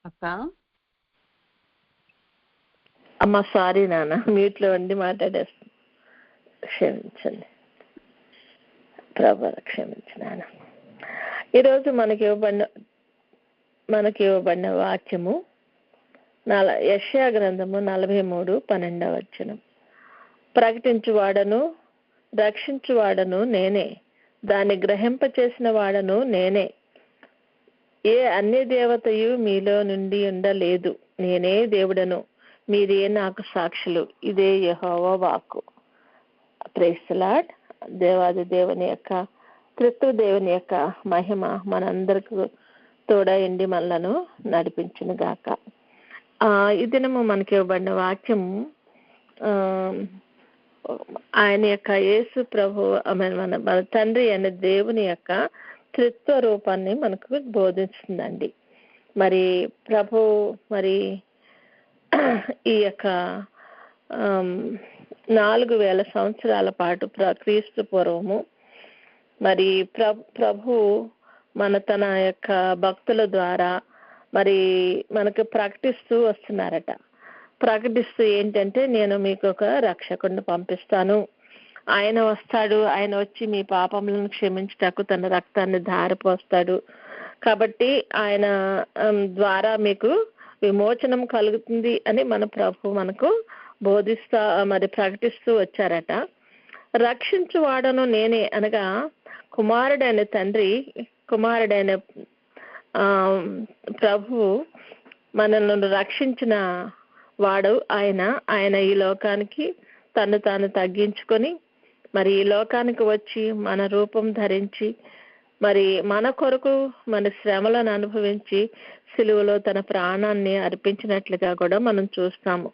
అక్క అమ్మ సారీ నాన్న, మీట్లో ఉండి మాట్లాడేస్తాను, క్షమించండి ప్రభు, క్షమించు నాన్న. ఈరోజు మనకి ఇవ్వబడిన వాక్యము యెషయా గ్రంథము 43:12. ప్రకటించువాడను రక్షించువాడను నేనే, దాన్ని గ్రహింపచేసిన వాడను నేనే. ఏ అన్య దేవతయు మీలో నుండి ఉండలేదు, నేనే దేవుడను, మీరే నాకు సాక్షులు. ఇదే యెహోవా వాక్కు. Praise the Lord. దేవాది దేవుని యొక్క త్రిత్వ దేవుని యొక్క మహిమ మనందరికీ తోడైండి మనలను నడిపించును గాక. ఈ దినము మనకి ఇవ్వబడిన వాక్యము ఆయన యొక్క యేసు ప్రభు మన తండ్రి అనే దేవుని యొక్క త్రిత్వ రూపాన్ని మనకు బోధిస్తుందండి. మరి ప్రభు మరి ఈ యొక్క 4000 సంవత్సరాల పాటు క్రీస్తు పూర్వము మరి ప్రభు తన యొక్క భక్తుల ద్వారా మరి మనకు ప్రకటిస్తూ వస్తున్నారట. ప్రకటిస్తూ ఏంటంటే, నేను మీకు ఒక రక్షకుడిని పంపిస్తాను, ఆయన వస్తాడు, ఆయన వచ్చి మీ పాపములను క్షమించుటకు తన రక్తాన్ని ధారపోస్తాడు, కాబట్టి ఆయన ద్వారా మీకు విమోచనం కలుగుతుంది అని మన ప్రభు మనకు మరి ప్రకటిస్తూ వచ్చారట. రక్షించువాడను నేనే అనగా కుమారుడైన తండ్రి, కుమారుడైన ప్రభు మనల్ని రక్షించిన వాడు ఆయన ఈ లోకానికి తను తాను తగ్గించుకొని మరి ఈ లోకానికి వచ్చి మన రూపం ధరించి మరి మన కొరకు మన శ్రమలను అనుభవించి సిలువలో తన ప్రాణాన్ని అర్పించినట్లుగా కూడా మనం చూస్తాము.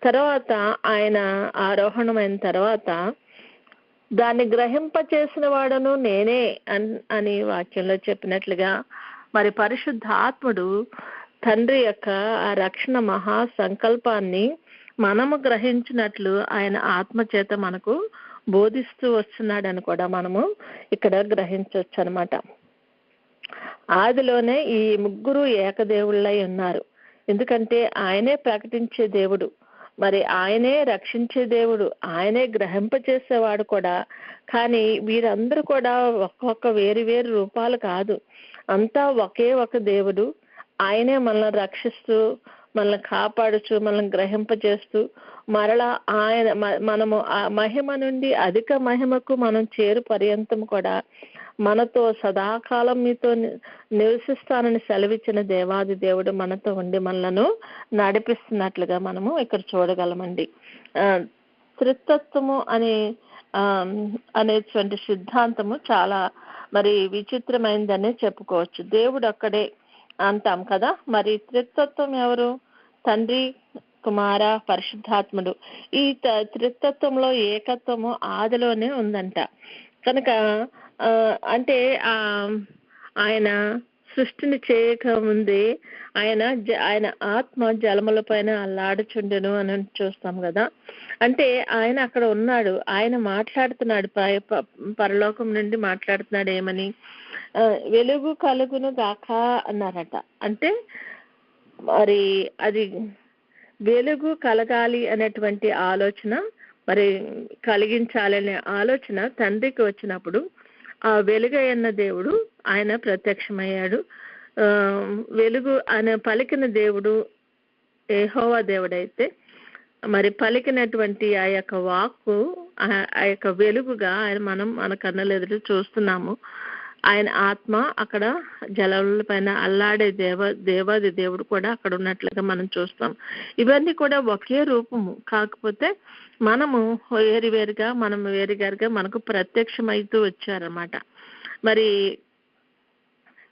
తర్వాత ఆయన ఆరోహణమైన తర్వాత దాన్ని గ్రహింపచేసిన వాడను నేనే అని వాక్యంలో చెప్పినట్లుగా మరి పరిశుద్ధాత్ముడు తండ్రి యొక్క ఆ రక్షణ మహా సంకల్పాన్ని మనము గ్రహించినట్లు ఆయన ఆత్మచేత మనకు బోధిస్తూ వస్తున్నాడని కూడా మనము ఇక్కడ గ్రహించవచ్చు అనమాట. ఆదిలోనే ఈ ముగ్గురు ఏకదేవుళ్ళై ఉన్నారు. ఎందుకంటే ఆయనే ప్రకటించే దేవుడు, మరి ఆయనే రక్షించే దేవుడు, ఆయనే గ్రహింపచేసేవాడు కూడా. కానీ వీరందరూ కూడా ఒక్కొక్క వేరు వేరు రూపాలు కాదు, అంతా ఒకే ఒక దేవుడు. ఆయనే మనల్ని రక్షిస్తూ మనల్ని కాపాడుచు మనల్ని గ్రహింపజేస్తూ మరలా మనము ఆ మహిమ నుండి అధిక మహిమకు మనం చేరు పర్యంతం కూడా మనతో సదాకాలం మీతో నివసిస్తానని సెలవిచ్చిన దేవాది దేవుడు మనతో ఉండి మనలను నడిపిస్తున్నట్లుగా మనము ఇక్కడ చూడగలమండి. త్రిత్వము అనేటువంటి సిద్ధాంతము చాలా మరి విచిత్రమైనదనే చెప్పుకోవచ్చు. దేవుడు ఒక్కడే అంటాం కదా, మరి త్రిత్వత్వం ఎవరు? తండ్రి, కుమార, పరిశుద్ధాత్ముడు. ఈ త్రిత్వత్వంలో ఏకత్వము ఆదిలోనే ఉందంట. కనుక అంటే ఆయన సృష్టిని చేయక ముందే ఆయన ఆత్మ జలముల పైన అల్లాడుచుండెను అని చూస్తాం కదా. అంటే ఆయన అక్కడ ఉన్నాడు, ఆయన మాట్లాడుతున్నాడు, పరలోకం నుండి మాట్లాడుతున్నాడు. ఏమని? వెలుగు కలుగును గాక అన్నారట. అంటే మరి అది వెలుగు కలగాలి అనేటువంటి ఆలోచన, మరి కలిగించాలనే ఆలోచన తండ్రికి వచ్చినప్పుడు ఆ వెలుగైన దేవుడు ఆయన ప్రత్యక్షమయ్యాడు. వెలుగు ఆయన పలికిన దేవుడు యెహోవా దేవుడైతే మరి పలికినటువంటి ఆ యొక్క వాక్కు ఆ యొక్క వెలుగుగా మన కన్నుల ఎదుట చూస్తున్నాము. ఆయన ఆత్మ అక్కడ జలముల పైన అల్లాడే దేవాది దేవుడు కూడా అక్కడ ఉన్నట్లుగా మనం చూస్తాం. ఇవన్నీ కూడా ఒకే రూపము, కాకపోతే మనము వేరుగా మనకు ప్రత్యక్షమైతూ వచ్చారన్నమాట. మరి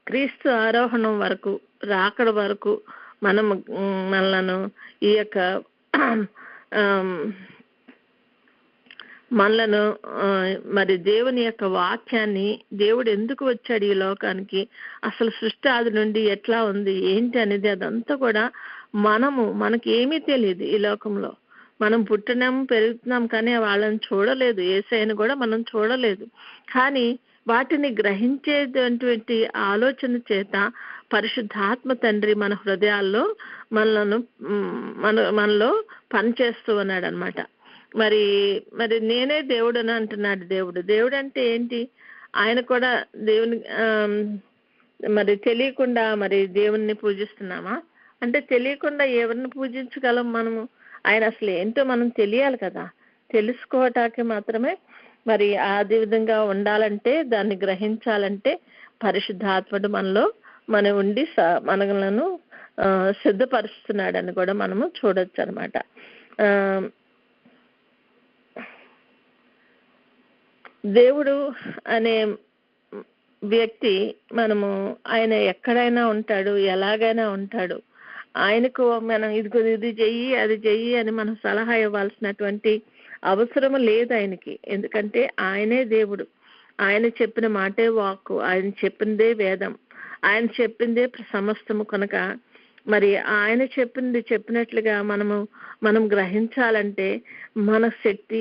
క్రీస్తు ఆరోహణం వరకు, రాకడ వరకు మనలను ఈ యొక్క మనలను మరి దేవుని యొక్క వాక్యాన్ని, దేవుడు ఎందుకు వచ్చాడు ఈ లోకానికి, అసలు సృష్టి ఆది నుండి ఎట్లా ఉంది ఏంటి అనేది అదంతా కూడా మనకి ఏమీ తెలియదు. ఈ లోకంలో మనం పుట్టినాం, పెరుగుతున్నాం, కానీ వాళ్ళని చూడలేదు, యేసయ్యను కూడా మనం చూడలేదు. కానీ వాటిని గ్రహించేటువంటి ఆలోచన చేత పరిశుద్ధాత్మ తండ్రి మన హృదయాల్లో మనలో పనిచేస్తూ ఉన్నాడు అనమాట. మరి మరి నేనే దేవుడు అని అంటున్నాడు. దేవుడు అంటే ఏంటి? ఆయన కూడా దేవుని మరి తెలియకుండా మరి దేవుణ్ణి పూజిస్తున్నామా? అంటే తెలియకుండా ఎవరిని పూజించగలం మనము? ఆయన అసలు ఏంటో మనం తెలియాలి కదా. తెలుసుకోవటానికి మాత్రమే మరి అదే విధంగా ఉండాలంటే, దాన్ని గ్రహించాలంటే పరిశుద్ధాత్ముడు మనం ఉండి మనలను సిద్ధపరుస్తున్నాడని కూడా మనము చూడొచ్చు అనమాట. దేవుడు అనే వ్యక్తి మనము ఆయన ఎక్కడైనా ఉంటాడు, ఎలాగైనా ఉంటాడు. ఆయనకు మనం ఇది చెయ్యి అది చెయ్యి అని మనం సలహా ఇవ్వాల్సినటువంటి అవసరం లేదు ఆయనకి. ఎందుకంటే ఆయనే దేవుడు. ఆయన చెప్పిన మాటే వాక్కు, ఆయన చెప్పిందే వేదం, ఆయన చెప్పిందే సమస్తము. కనుక మరి ఆయన చెప్పినట్లుగా మనం గ్రహించాలంటే మన శక్తి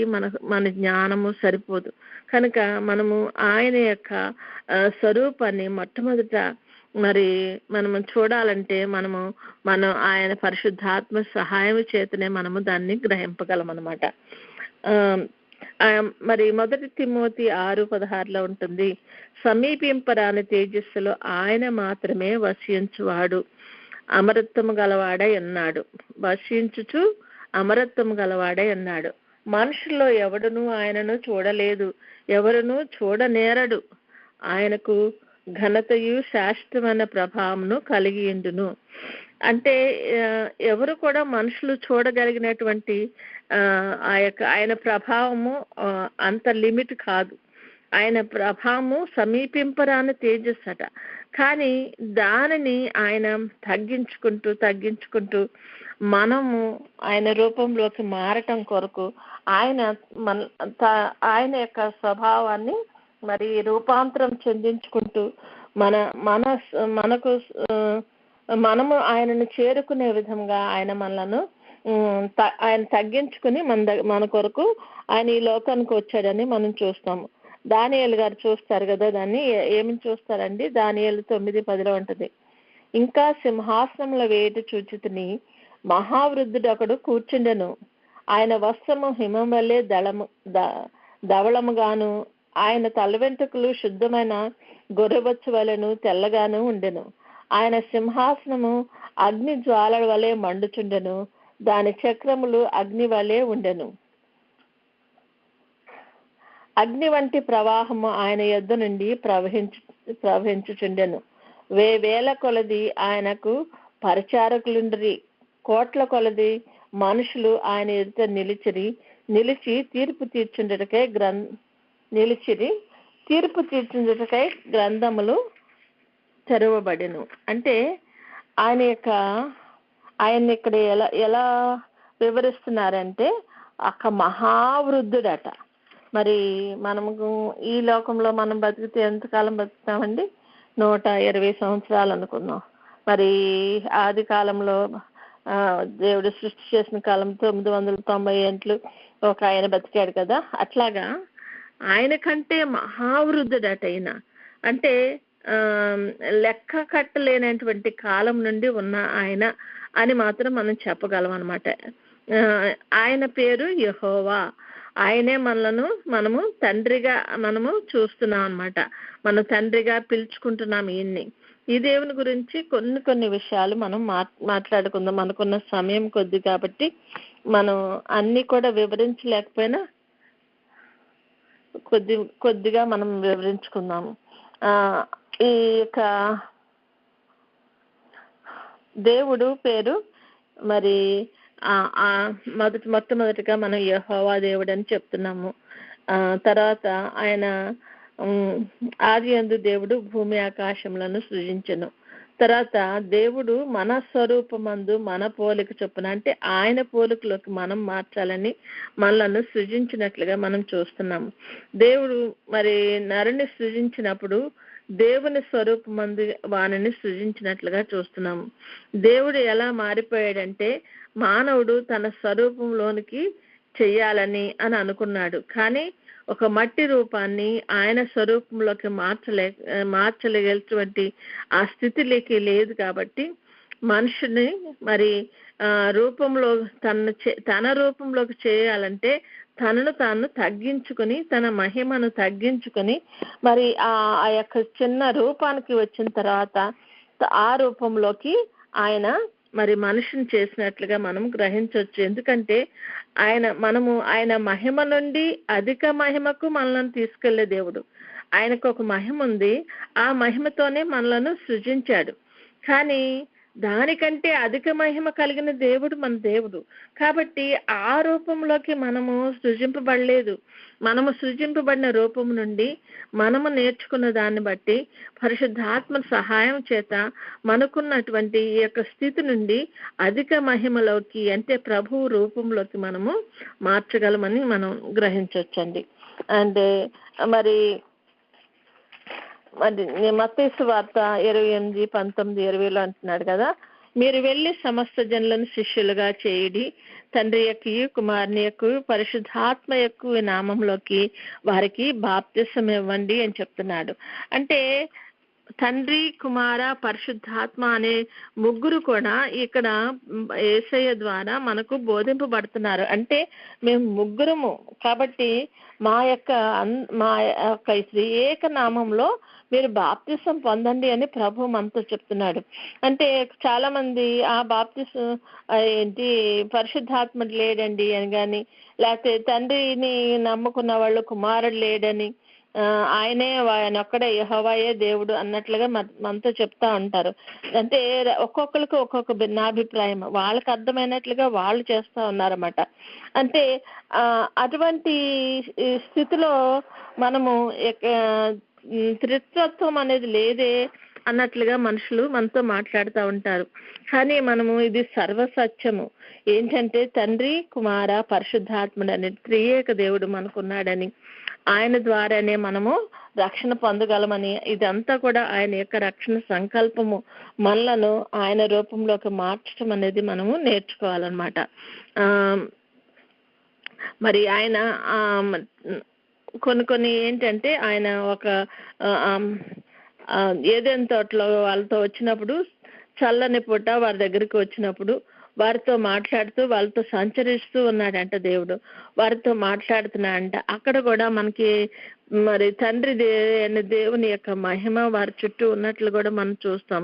మన జ్ఞానము సరిపోదు. కనుక మనము ఆయన యొక్క స్వరూపాన్ని మొట్టమొదట మరి మనము చూడాలంటే మనం ఆయన పరిశుద్ధాత్మ సహాయం చేతనే మనము దాన్ని గ్రహింపగలం అన్నమాట. మరి 1 తిమోతి 6:16 ఉంటుంది, సమీపింపరాని తేజస్సులో ఆయన మాత్రమే వసించువాడు, అమరత్వము గలవాడై ఉన్నాడు. వసించుచు అమరత్వము గలవాడై ఉన్నాడు. మనుషుల్లో ఎవడునూ ఆయనను చూడలేదు, ఎవరునూ చూడనేరడు. ఆయనకు ఘనతయు శాశ్వతమైన ప్రభావమును కలిగి ఉండును. అంటే ఎవరు కూడా మనుషులు చూడగలిగినటువంటి ఆయన ప్రభావము అంత లిమిట్ కాదు. ఆయన ప్రభావము సమీపింపరాని తేజస్సట. కానీ దానిని ఆయన తగ్గించుకుంటూ మనము ఆయన రూపంలోకి మారటం కొరకు ఆయన యొక్క స్వభావాన్ని మరి రూపాంతరం చెందించుకుంటూ మనము ఆయనను చేరుకునే విధంగా ఆయన తగ్గించుకుని మన కొరకు ఆయన ఈ లోకానికి వచ్చాడని మనం చూస్తాము. దానియేలు గారు చూస్తారు కదా, దాన్ని ఏమని చూస్తారండి? దానియేలు 9:10 ఉంటుంది, ఇంకా సింహాసనంలో వేయట చూచితిని, మహావృద్ధుడు ఒకడు కూర్చుండెను. ఆయన వస్త్రము హిమం వల్లే ధవళముగాను, ఆయన తల వెంట్రుకలు శుద్ధమైన గొర్రెబొచ్చు వలెను తెల్లగాను ఉండెను. ఆయన సింహాసనము అగ్ని జ్వాలల వలె మండుచుండెను, దాని చక్రములు అగ్ని వలె ఉండెను. అగ్ని వంటి ప్రవాహము ఆయన యొద్ద నుండి ప్రవహించుచుండెను. వేల కొలది ఆయనకు పరిచారకులుండ్రి, కోట్ల కొలది మనుషులు ఆయన ఎదుట నిలిచి తీర్పు తీర్చుటకై గ్రంథములు తెరవబడెను. అంటే ఆయన ఇక్కడ ఎలా వివరిస్తున్నారంటే ఒక మహావృద్ధుడట. మరి మనము ఈ లోకంలో మనం బతికితే ఎంతకాలం బతుకుతామండి? 120 సంవత్సరాలు అనుకుందాం. మరి ఆది కాలంలో దేవుడు సృష్టి చేసిన కాలం 990 ఏండ్లు ఒక ఆయన బతికాడు కదా. అట్లాగా ఆయన కంటే మహావృద్ధుడట ఆయన. అంటే లెక్క కట్టలేనటువంటి కాలం నుండి ఉన్న ఆయన అని మాత్రం మనం చెప్పగలం అన్నమాట. ఆయన పేరు యెహోవా. ఆయనే మనము తండ్రిగా చూస్తున్నాం అన్నమాట. మనం తండ్రిగా పిలుచుకుంటున్నాం ఈయన్ని. ఈ దేవుని గురించి కొన్ని విషయాలు మనం మాట్లాడుకుందాం. మనకున్న సమయం కొద్ది కాబట్టి మనం అన్ని కూడా వివరించలేకపోయినా కొద్దిగా మనం వివరించుకుందాము. ఈ యొక్క దేవుడు పేరు మరి మొట్టమొదటిగా మనం యెహోవా దేవుడు అని చెప్తున్నాము. తర్వాత ఆయన ఆదియందు దేవుడు భూమి ఆకాశములను సృజించెను. తర్వాత దేవుడు మన స్వరూపమందు మన పోలిక చొప్పున, అంటే ఆయన పోలికలోకి మనం మార్చాలని మనలను సృజించినట్లుగా మనం చూస్తున్నాము. దేవుడు మరి నరుని సృజించినప్పుడు దేవుని స్వరూపమందు వానిని సృజించినట్లుగా చూస్తున్నాము. దేవుడు ఎలా మారిపోయాడంటే మానవుడు తన స్వరూపంలోనికి చెయ్యాలని అనుకున్నాడు. కానీ ఒక మట్టి రూపాన్ని ఆయన స్వరూపంలోకి మార్చలేటువంటి ఆ స్థితిలోకి లేదు. కాబట్టి మనుషుని మరి రూపంలో తన రూపంలోకి చేయాలంటే తనను తాను తగ్గించుకుని, తన మహిమను తగ్గించుకుని, మరి ఆ యొక్క చిన్న రూపానికి వచ్చిన తర్వాత ఆ రూపంలోకి ఆయన మరి మనిషిని చేసినట్లుగా మనం గ్రహించవచ్చు. ఎందుకంటే ఆయన మహిమ నుండి అధిక మహిమకు మనల్ని తీసుకెళ్లే దేవుడు. ఆయనకు ఒక మహిమ ఉంది, ఆ మహిమతోనే మనలను సృజించాడు. కానీ దానికంటే అధిక మహిమ కలిగిన దేవుడు మన దేవుడు. కాబట్టి ఆ రూపంలోకి మనము సృజింపబడలేదు. మనము సృజింపబడిన రూపం నుండి మనము నేర్చుకున్న దాన్ని బట్టి పరిశుద్ధాత్మ సహాయం చేత మనకున్నటువంటి ఈ యొక్క స్థితి నుండి అధిక మహిమలోకి, అంటే ప్రభువు రూపంలోకి మనము మార్చగలమని మనం గ్రహించవచ్చండి. అండ్ మరి మత్తయి సువార్త 28:19-20 అంటున్నాడు కదా, మీరు వెళ్ళి సమస్త జనులను శిష్యులుగా చేయుడి, తండ్రి యొక్క కుమారుని యొక్క పరిశుద్ధాత్మ యొక్క నామంలోకి వారికి బాప్తిసం ఇవ్వండి అని చెప్తున్నాడు. అంటే తండ్రి, కుమార, పరిశుద్ధాత్మ అనే ముగ్గురు కూడా ఇక్కడ యేసయ్య ద్వారా మనకు బోధింపబడుతున్నారు. అంటే మేము ముగ్గురము కాబట్టి మా యొక్క త్రియేక నామంలో మీరు బాప్తిసం పొందండి అని ప్రభు మనతో చెప్తున్నాడు. అంటే చాలా మంది ఆ బాప్తిసం ఏంటి పరిశుద్ధాత్మ లేడండి అని కానీ, లేకపోతే తండ్రిని నమ్ముకున్న వాళ్ళు కుమారుడు లేడని, ఆయన ఒక్కడే యెహోవాయే దేవుడు అన్నట్లుగా మనతో చెప్తా ఉంటారు. అంటే ఒక్కొక్కరికి ఒక్కొక్క భిన్నాభిప్రాయం, వాళ్ళకి అర్థమైనట్లుగా వాళ్ళు చేస్తా ఉన్నారన్నమాట. అంటే అటువంటి స్థితిలో మనము త్రిత్వత్వం అనేది లేదే అన్నట్లుగా మనుషులు మనతో మాట్లాడుతూ ఉంటారు. కానీ మనము ఇది సర్వసత్యము ఏంటంటే తండ్రి, కుమార, పరిశుద్ధాత్ముడు అనే త్రియేక దేవుడు మనకున్నాడని, ఆయన ద్వారానే మనము రక్షణ పొందగలమని, ఇదంతా కూడా ఆయన యొక్క రక్షణ సంకల్పము. మనలను ఆయన రూపంలోకి మార్చడం అనేది మనము నేర్చుకోవాలన్నమాట. మరి ఆయన కొన్ని ఏంటంటే ఆయన ఒక ఏదైనా తోటలో వాళ్ళతో వచ్చినప్పుడు, చల్లని పూట వారి దగ్గరికి వచ్చినప్పుడు వారితో మాట్లాడుతూ వాళ్ళతో సంచరిస్తూ ఉన్నాడంట దేవుడు. వారితో మాట్లాడుతున్నాడంట. అక్కడ కూడా మనకి మరి తండ్రి దేవుని యొక్క మహిమ వారి చుట్టూ ఉన్నట్లు కూడా మనం చూస్తాం.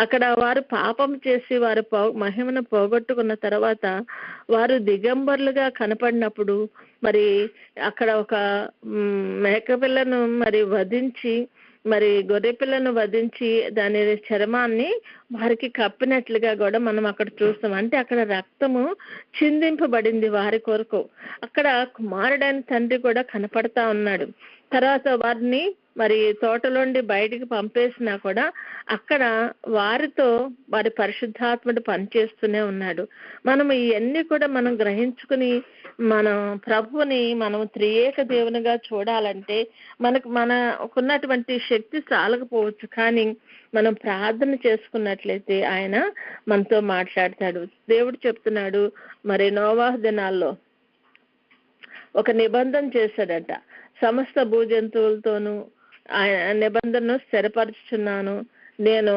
అక్కడ వారు పాపం చేసి వారు మహిమను పోగొట్టుకున్న తర్వాత వారు దిగంబరులుగా కనపడినప్పుడు మరి అక్కడ ఒక మేకపిల్లను మరి వధించి, మరి గొర్రె పిల్లను వధించి దాని చర్మాన్ని వారికి కప్పినట్లుగా కూడా మనం అక్కడ చూస్తాం. అంటే అక్కడ రక్తము చిందింపబడింది వారి కొరకు. అక్కడ కుమారుడైన తండ్రి కూడా కనపడతా ఉన్నాడు. తర్వాత వారిని మరి తోటలోండి బయటికి పంపేసినా కూడా అక్కడ వారితో వారి పరిశుద్ధాత్ముడు పనిచేస్తూనే ఉన్నాడు. మనం ఇవన్నీ కూడా మనం గ్రహించుకుని మనం ప్రభువుని మనం త్రియేక దేవునిగా చూడాలంటే మనకున్నటువంటి శక్తి చాలకపోవచ్చు, కానీ మనం ప్రార్థన చేసుకున్నట్లయితే ఆయన మనతో మాట్లాడతాడు. దేవుడు చెప్తున్నాడు మరి నోవాహు దినాల్లో ఒక నిబంధన చేశాడట. సమస్త భూజంతువులతోనూ ఆయన నిబంధనను స్థిరపరచుచున్నాను, నేను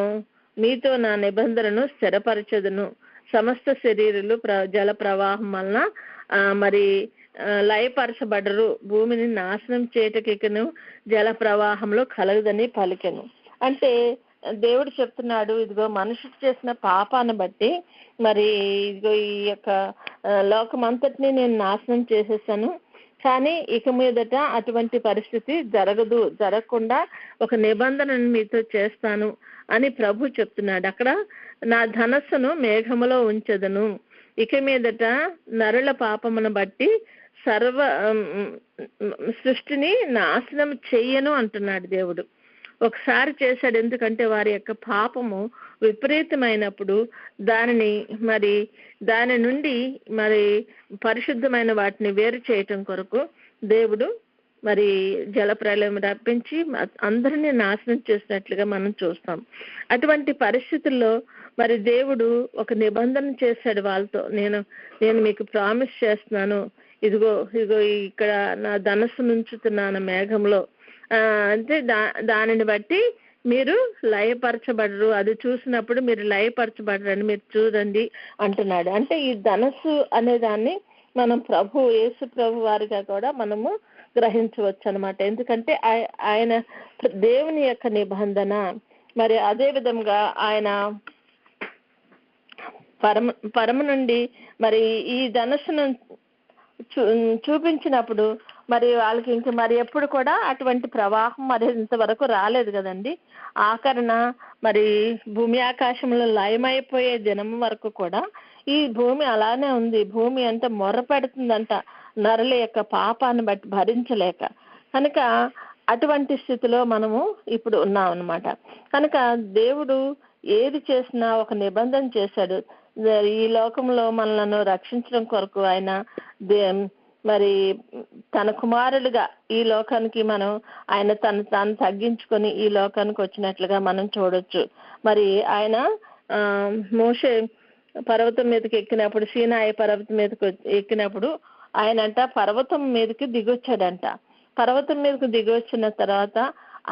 మీతో నా నిబంధనను స్థిరపరచదును. సమస్త శరీరులు జల ప్రవాహం వలన మరి లయపరచబడరు, భూమిని నాశనం చేయటకిను జల ప్రవాహంలో కలగదని పలికెను. అంటే దేవుడు చెప్తున్నాడు, ఇదిగో మనుషుడు చేసిన పాపాన్ని బట్టి మరి ఇదిగో ఈ యొక్క లోకమంతటిని నేను నాశనం చేసేసాను, కానీ ఇక మీదట అటువంటి పరిస్థితి జరగకుండా ఒక నిబంధనను మీతో చేస్తాను అని ప్రభు చెప్తున్నాడు. అక్కడ నా ధనస్సును మేఘములో ఉంచెదను, ఇక మీదట నరుల పాపమును బట్టి సర్వ సృష్టిని నాశనం చెయ్యను అంటున్నాడు దేవుడు. ఒకసారి చేశాడు, ఎందుకంటే వారి యొక్క పాపము విపరీతమైనప్పుడు దాని నుండి మరి పరిశుద్ధమైన వాటిని వేరు చేయటం కొరకు దేవుడు మరి జలప్రలయం రప్పించి అందరినీ నాశనం చేసినట్లుగా మనం చూస్తాం. అటువంటి పరిస్థితుల్లో మరి దేవుడు ఒక నిబంధన చేశాడు వాళ్ళతో, నేను మీకు ప్రామిస్ చేస్తున్నాను, ఇదిగో ఇదిగో ఇక్కడ నా ధనస్సు నుంచుతున్నాను మేఘంలో, అంటే దానిని బట్టి మీరు లయపరచబడరు, అది చూసినప్పుడు మీరు లయపరచబడరని మీరు చూడండి అంటున్నాడు. అంటే ఈ ధనస్సు అనే దాన్ని మనం యేసు ప్రభు వారిగా కూడా మనము గ్రహించవచ్చు అనమాట. ఎందుకంటే ఆయన దేవుని యొక్క నిబంధన. మరి అదే విధంగా ఆయన పరమ నుండి మరి ఈ ధనస్సును చూపించినప్పుడు మరి వాళ్ళకి ఇంక మరి ఎప్పుడు కూడా అటువంటి ప్రవాహం మరి ఇంతవరకు రాలేదు కదండి. ఆఖరణ మరి భూమి ఆకాశంలో లయమైపోయే దినం వరకు కూడా ఈ భూమి అలానే ఉంది. భూమి అంతా మొర్ర పెడుతుందంట నరుల యొక్క పాపాన్ని బట్టి భరించలేక. కనుక అటువంటి స్థితిలో మనము ఇప్పుడు ఉన్నాం అన్నమాట. కనుక దేవుడు ఏది చేసినా ఒక నిబంధన చేశాడు. ఈ లోకంలో మనలను రక్షించడం కొరకు ఆయన మరి తన కుమారులుగా ఈ లోకానికి ఆయన తాను తగ్గించుకొని ఈ లోకానికి వచ్చినట్లుగా మనం చూడొచ్చు. మరి ఆయన మోషే పర్వతం మీదకి ఎక్కినప్పుడు, సీనాయి పర్వతం మీదకి ఎక్కినప్పుడు ఆయనంట పర్వతం మీదకి దిగొచ్చాడంట. పర్వతం మీదకి దిగొచ్చిన తర్వాత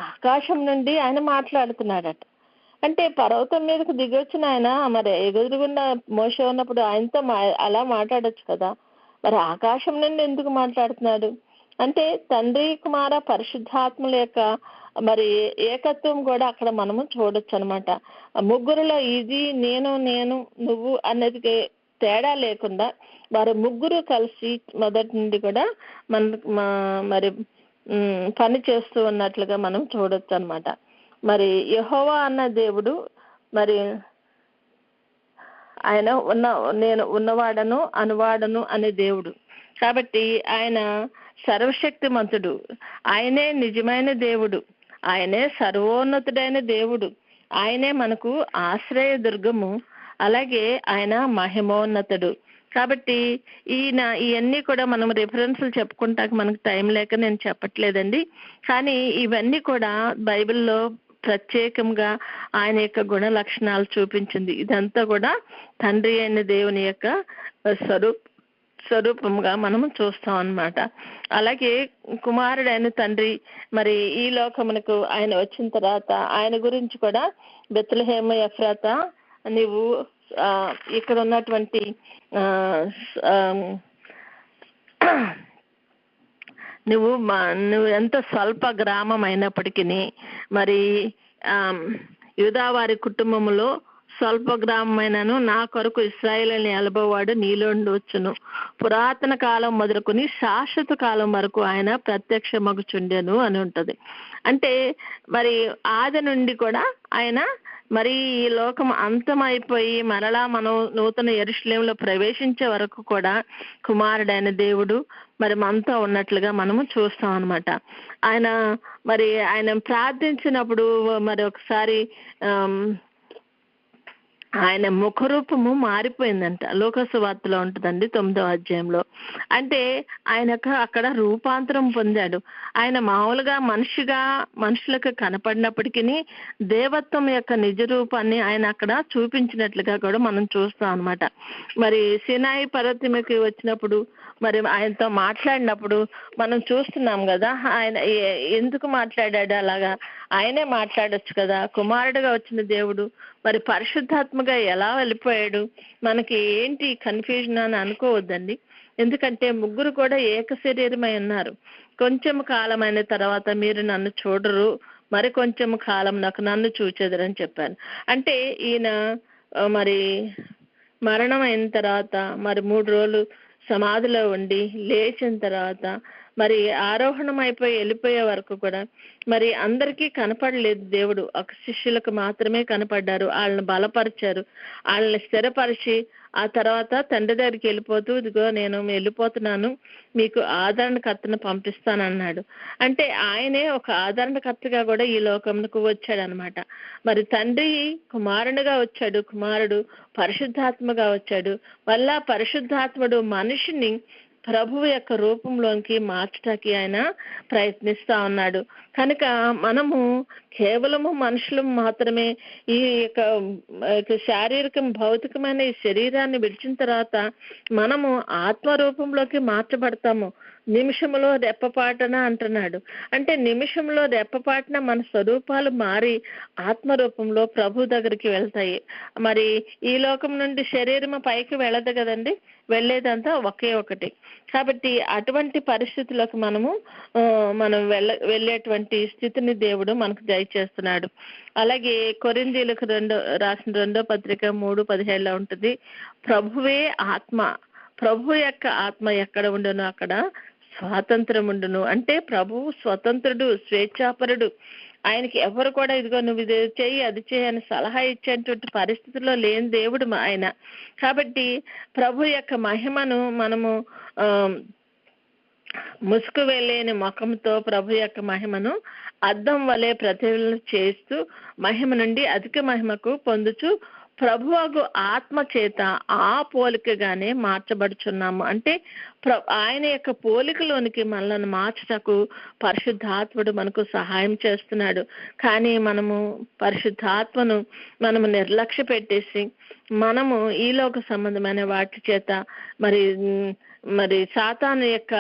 ఆకాశం నుండి ఆయన మాట్లాడుతున్నాడట. అంటే పర్వతం మీదకి దిగొచ్చిన ఆయన మరి ఎదురుగున్న మోషే ఉన్నప్పుడు ఆయనతో అలా మాట్లాడొచ్చు కదా, మరి ఆకాశం నుండి ఎందుకు మాట్లాడుతున్నాడు అంటే తండ్రి కుమార పరిశుద్ధాత్మల యొక్క మరి ఏకత్వం కూడా అక్కడ మనము చూడొచ్చు అనమాట. ముగ్గురులో ఇది నేను నువ్వు అనేది తేడా లేకుండా వారు ముగ్గురు కలిసి మొదటి నుండి కూడా మరి పని చేస్తూ ఉన్నట్లుగా మనం చూడొచ్చు అనమాట. మరి యెహోవా అన్న దేవుడు మరి ఆయన నేను ఉన్నవాడను అనువాడను అనే దేవుడు కాబట్టి ఆయన సర్వశక్తిమంతుడు, ఆయనే నిజమైన దేవుడు, ఆయనే సర్వోన్నతుడైన దేవుడు, ఆయనే మనకు ఆశ్రయ దుర్గము, అలాగే ఆయన మహిమోన్నతుడు. కాబట్టి ఇవన్నీ కూడా మనం రిఫరెన్స్లు చెప్పుకుంటాక మనకు టైం లేక నేను చెప్పట్లేదండి. కానీ ఇవన్నీ కూడా బైబిల్లో ప్రత్యేకంగా ఆయన యొక్క గుణ లక్షణాలు చూపించింది. ఇదంతా కూడా తండ్రి అయిన దేవుని యొక్క స్వరూపంగా మనము చూస్తాం అన్నమాట. అలాగే కుమారుడైన తండ్రి మరి ఈ లోకమునకు ఆయన వచ్చిన తర్వాత ఆయన గురించి కూడా బెత్లెహేము ఎఫ్రాతా నీవు ఇక్కడ ఉన్నటువంటి నువ్వు ఎంత స్వల్ప గ్రామం అయినప్పటికీ మరి యూదావారి కుటుంబములో స్వల్ప గ్రామమైనను నా కొరకు ఇశ్రాయేలుని ఏలబోవాడు నీలో వచ్చును, పురాతన కాలం మొదలుకొని శాశ్వత కాలం వరకు ఆయన ప్రత్యక్షమగుచుండెను అని ఉంటది. అంటే మరి ఆది నుండి కూడా ఆయన మరి ఈ లోకం అంతమైపోయి మరలా మనం నూతన యెరూషలేములో ప్రవేశించే వరకు కూడా కుమారుడైన దేవుడు మరి మనతో ఉన్నట్లుగా మనము చూస్తాం అన్నమాట. ఆయన ప్రార్థించినప్పుడు మరి ఒకసారి ఆయన ముఖరూపము మారిపోయిందంట. లోకాసు వార్తలో ఉంటుందండి 9వ అధ్యాయంలో. అంటే ఆయనకు అక్కడ రూపాంతరం పొందాడు. ఆయన మామూలుగా మనుషులకు కనపడినప్పటికీ దేవత్వం యొక్క నిజ రూపాన్ని ఆయన అక్కడ చూపించినట్లుగా కూడా మనం చూస్తాం అన్నమాట. మరి సీనాయి పర్వతముకి వచ్చినప్పుడు మరి ఆయనతో మాట్లాడినప్పుడు మనం చూస్తున్నాం కదా, ఆయన ఎందుకు మాట్లాడాడు అలాగా, ఆయనే మాట్లాడొచ్చు కదా. కుమారుడుగా వచ్చిన దేవుడు మరి పరిశుద్ధాత్మగా ఎలా వెళ్ళిపోయాడు, మనకి ఏంటి కన్ఫ్యూజన్ అని అనుకోవద్దండి. ఎందుకంటే ముగ్గురు కూడా ఏక శరీరమై ఉన్నారు. కొంచెం కాలమైన తర్వాత మీరు నన్ను చూడరు, మరి కొంచెం కాలం నన్ను చూచెదరని చెప్పాను. అంటే ఈయన మరి మరణం అయిన తర్వాత మరి 3 రోజులు సమాధిలో ఉండి లేచిన తర్వాత మరి ఆరోహణం అయిపోయి వెళ్ళిపోయే వరకు కూడా మరి అందరికీ కనపడలేదు దేవుడు. ఒక శిష్యులకు మాత్రమే కనపడ్డారు. వాళ్ళని బలపరిచారు, వాళ్ళని స్థిరపరిచి ఆ తర్వాత తండ్రి దగ్గరికి వెళ్ళిపోతూ ఇదిగో నేను వెళ్ళిపోతున్నాను, మీకు ఆదరణకర్తను పంపిస్తానన్నాడు. అంటే ఆయనే ఒక ఆదరణకర్తగా కూడా ఈ లోకమునకు వచ్చాడు అనమాట. మరి తండ్రి కుమారునిగా వచ్చాడు, కుమారుడు పరిశుద్ధాత్మగా వచ్చాడు. మళ్ళా పరిశుద్ధాత్ముడు మనిషిని ప్రభువు యొక్క రూపంలోనికి మార్చడానికి ఆయన ప్రయత్నిస్తా ఉన్నాడు. కనుక మనము కేవలము మనుషులు మాత్రమే ఈ యొక్క శారీరకం భౌతికమైన ఈ శరీరాన్ని విడిచిన తర్వాత మనము ఆత్మరూపంలోకి మార్చబడతాము. నిమిషంలో రెప్పపాటన అంటున్నాడు. అంటే నిమిషంలో రెప్పపాటన మన స్వరూపాలు మారి ఆత్మరూపంలో ప్రభు దగ్గరికి వెళ్తాయి. మరి ఈ లోకం నుండి శరీరము పైకి వెళ్ళదు కదండి, వెళ్ళేదంతా ఒకే ఒకటి. కాబట్టి అటువంటి పరిస్థితులకు మనం వెళ్ళేటువంటి స్థితిని దేవుడు మనకు దయచేస్తున్నాడు. అలాగే కొరింథీయులకు రాసిన 2వ పత్రిక 3:17 ఉంటుంది, ప్రభువే ఆత్మ, ప్రభు యొక్క ఆత్మ ఎక్కడ ఉండును అక్కడ స్వాతంత్రం ఉండును. అంటే ప్రభువు స్వతంత్రుడు, స్వేచ్ఛాపరుడు. ఆయనకి ఎవరు కూడా ఇదిగో నువ్వు ఇది చెయ్యి అది చెయ్యి అని సలహా ఇచ్చేటువంటి పరిస్థితుల్లో లేని దేవుడు ఆయన. కాబట్టి ప్రభు యొక్క మహిమను మనము ముసుగు వెళ్ళేని ముఖంతో ప్రభు యొక్క మహిమను అద్దం వలె ప్రతిఫలన చేస్తూ మహిమ నుండి అధిక మహిమకు పొందుచు ప్రభువు ఆత్మ చేత ఆ పోలికగానే మార్చబడుచున్నాము. అంటే ఆయన యొక్క పోలికలోనికి మనల్ని మార్చటకు పరిశుద్ధాత్ముడు మనకు సహాయం చేస్తున్నాడు. కానీ మనము పరిశుద్ధాత్మను మనము నిర్లక్ష్య పెట్టేసి మనము ఈలోక సంబంధమైన వాటి చేత మరి సాతాను యొక్క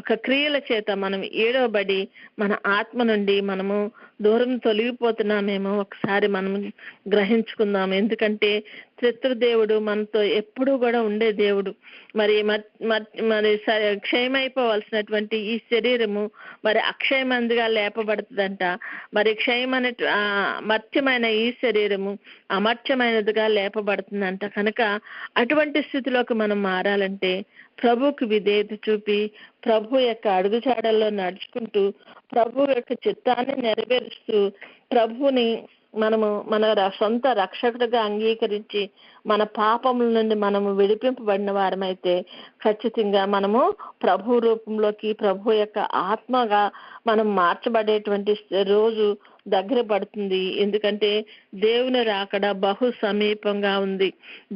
ఒక క్రియల చేత మనం ఏడవబడి మన ఆత్మ నుండి మనము దూరం తొలగిపోతున్నామేమో ఒకసారి మనం గ్రహించుకుందాం. ఎందుకంటే త్రిత్వదేవుడు మనతో ఎప్పుడూ కూడా ఉండే దేవుడు. మరి క్షయమైపోవలసినటువంటి ఈ శరీరము మరి అక్షయమందిగా లేపబడుతుందంట. మరి మర్త్యమైన ఈ శరీరము అమర్త్యమైనదిగా లేపబడుతుందంట. కనుక అటువంటి స్థితిలోకి మనం మారాలంటే ప్రభువుకి విధేయత చూపి ప్రభు యొక్క అడుగుజాడల్లో నడుచుకుంటూ ప్రభు యొక్క చిత్తాన్ని నెరవేరుస్తూ ప్రభుని మనము మన సొంత రక్షకుడిగా అంగీకరించి మన పాపముల నుండి మనము విడిపింపబడిన వారమైతే ఖచ్చితంగా మనము ప్రభు రూపంలోకి ప్రభు యొక్క ఆత్మగా మనం మార్చబడేటువంటి రోజు దగ్గర పడుతుంది. ఎందుకంటే దేవుని రాకడ బహు సమీపంగా ఉంది.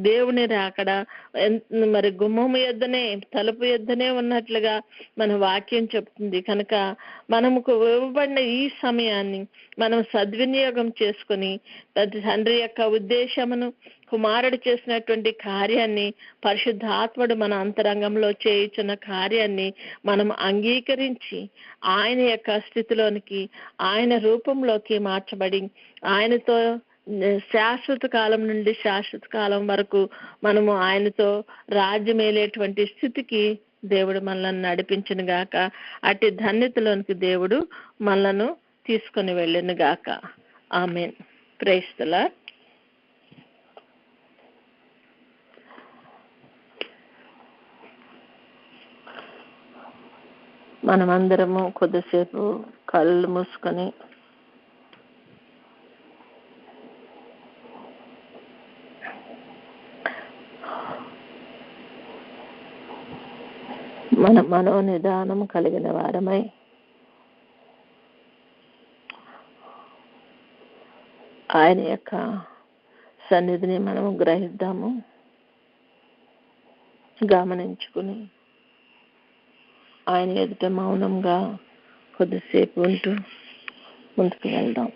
దేవుని రాకడ మరి గుమ్మము యొద్దనే తలుపు యొద్దనే ఉన్నట్లుగా మన వాక్యం చెప్తుంది. కనుక మనకు ఇవ్వబడిన ఈ సమయాన్ని మనం సద్వినియోగం చేసుకుని తండ్రి యొక్క ఉద్దేశమును కుమారుడు చేసినటువంటి కార్యాన్ని పరిశుద్ధాత్ముడు మన అంతరంగంలో చేయుచున్న కార్యాన్ని మనం అంగీకరించి ఆయన యొక్క స్థితిలోనికి ఆయన రూపంలోకి మార్చబడి ఆయనతో శాశ్వత కాలం నుండి శాశ్వత కాలం వరకు మనము ఆయనతో రాజ్యమేలేటువంటి స్థితికి దేవుడు మనల్ని నడిపించును గాక. అట్టి ధన్యతలోనికి దేవుడు మనలను తీసుకొని వెళ్ళును గాక. ఆమేన్. Praise the Lord. మనమందరము కొద్దిసేపు కళ్ళు మూసుకొని మన మనోనిదానం కలిగిన వారమై ఆయన యొక్క సన్నిధిని మనము గ్రహిద్దాము, గమనించుకుని ఆయన ఎదుట మౌనంగా కొద్దిసేపు ఉంటూ ముందుకు వెళ్దాం.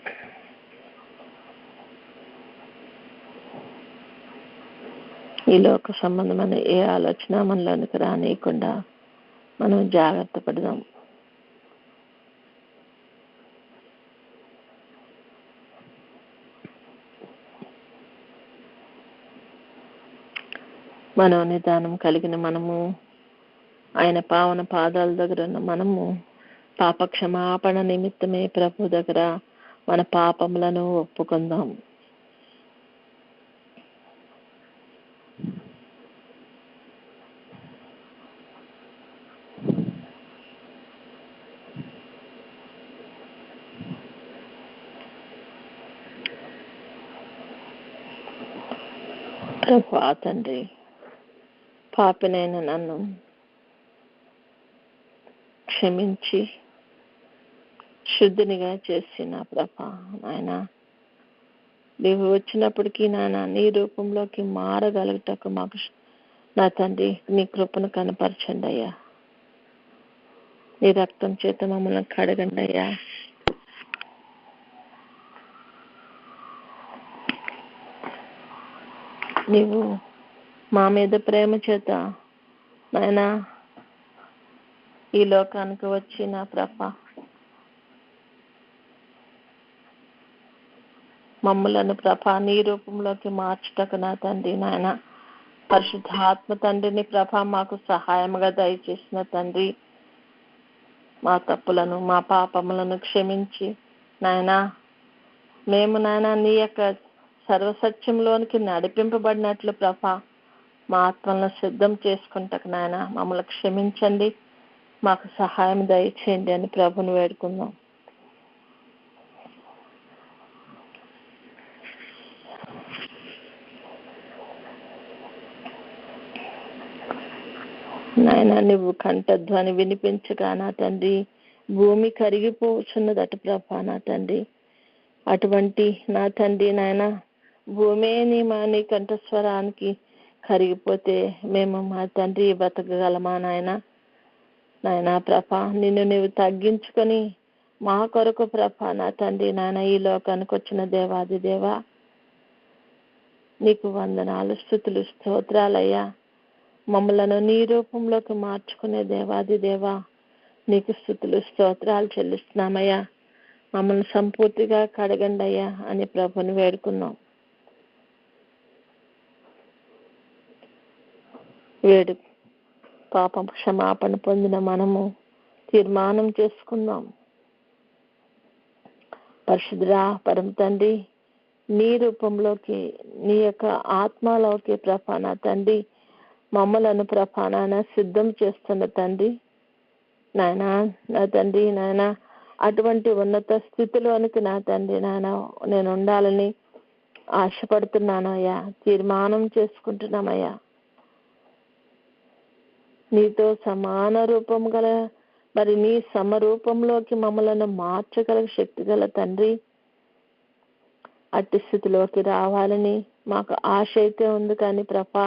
ఈ లోక సంబంధమైన ఏ ఆలోచన మనలోనికి రానియకుండా మనం జాగ్రత్త పడదాం. మనోనిదానం కలిగిన మనము ఆయన పావన పాదాల దగ్గర ఉన్న మనము పాపక్షమాపణ నిమిత్తమే ప్రభు దగ్గర మన పాపములను ఒప్పుకుందాం. ప్రభు తండ్రి, పాపినైన నన్ను క్షమించి శుద్ధినిగా చేసిన ప్రభా నాయన, నీవు వచ్చినప్పటికీ నాయన నీ రూపంలోకి మారగలుగుటకు మాకు నా తండ్రి నీ కృపను కనపరచండి అయ్యా. నీ రక్తం చేత మమ్మల్ని కడగండి అయ్యా. నీవు మా మీద ప్రేమ చేత నాయనా ఈ లోకానికి వచ్చిన ప్రభ మమ్ములను ప్రభ నీ రూపంలోకి మార్చుటకు నా తండ్రి నాయన పరిశుద్ధాత్మ తండ్రిని ప్రభ మాకు సహాయముగా దయచేసిన తండ్రి మా తప్పులను మా పాపములను క్షమించి నాయనా మేము నాయన నీ యొక్క సర్వసత్యంలోనికి నడిపింపబడినట్లు ప్రభ మా ఆత్మలను సిద్ధం చేసుకుంటకు నాయన మమ్మల్ని క్షమించండి, మాకు సహాయం దయచేయండి అని ప్రభుని వేడుకుందాం. నాయన నువ్వు కంఠధ్వని వినిపించగా నా తండ్రి భూమి కరిగిపోచున్నదట ప్రభా నా తండ్రి. అటువంటి నా తండ్రి నాయన భూమే నీ కంఠస్వరానికి కరిగిపోతే మేము మా తండ్రి బ్రతకగలమా నాయన? నాయన ప్రభా నిన్ను నువ్వు తగ్గించుకొని మా కొరకు ప్రభా నా తండ్రి నాయన ఈ లోకానికి వచ్చిన దేవాది దేవా నీకు వందనాలు స్తుతులు స్తోత్రాలయ్యా. మమ్మలను నీ రూపంలోకి మార్చుకునే దేవాది దేవా నీకు స్తుతులు స్తోత్రాలు చెల్లిస్తున్నామయ్యా. మమ్మల్ని సంపూర్తిగా కడగండి అయ్యా అని ప్రభుని వేడుకున్నాం. పాపం క్షమాపణ పొందిన మనము తీర్మానం చేసుకుందాం. పరిశుద్ధుడా పరమ తండ్రి నీ రూపంలోకి నీ యొక్క ఆత్మలోకి ప్రభా నా తండ్రి మమ్మలను ప్రభా నాయన సిద్ధం చేస్తున్న తండ్రి నాయన నా తండ్రి నాయన అటువంటి ఉన్నత స్థితిలోనికి నా తండ్రి నాయన నేను ఉండాలని ఆశపడుతున్నాను అయ్యా, తీర్మానం చేసుకుంటున్నామయ్యా. నీతో సమాన రూపం గల మరి నీ సమరూపంలోకి మమ్మలను మార్చగల శక్తి గల తండ్రి అట్టి స్థితిలోకి రావాలని మాకు ఆశ అయితే ఉంది, కానీ ప్రభా